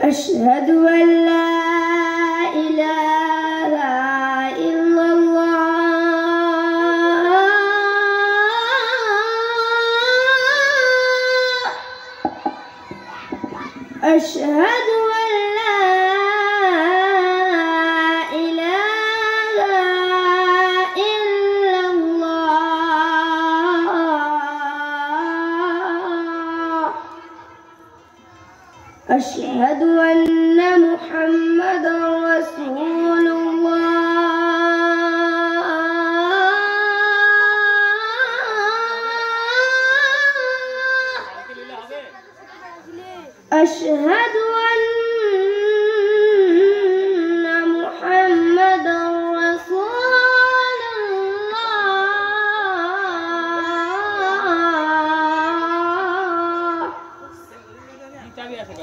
أشهد أن لا إله إلا الله أشهد أن لا إله إلا الله أشهد أن محمدا رسول الله أشهد أن محمدا رسول الله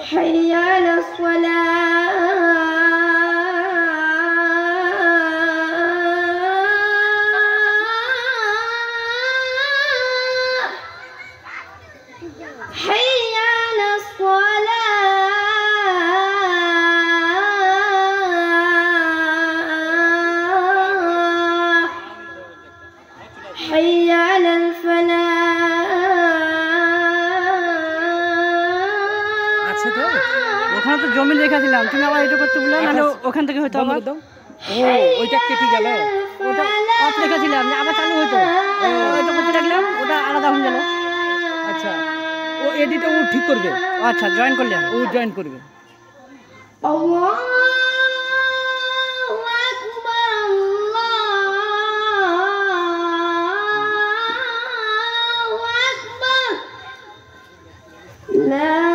حي على الصلاة حي على الصلاة حي على الفلاح আচ্ছা তো ওখানে তো জমি রেখেছিলাম তুমি আবার এটা করতে বললে না ওখান থেকে হয়তো আবার দাও ও ওইটা কেটে গেল ওটা অফ রেখেছিলাম আবার চালু হতো ওইটা করতে রাখলাম ওটা আলাদা হয়ে গেল আচ্ছা ও এডিটটা ও ঠিক করবে আচ্ছা জয়েন করলে ও জয়েন করবে আল্লাহু আকবার আল্লাহু আকবার লা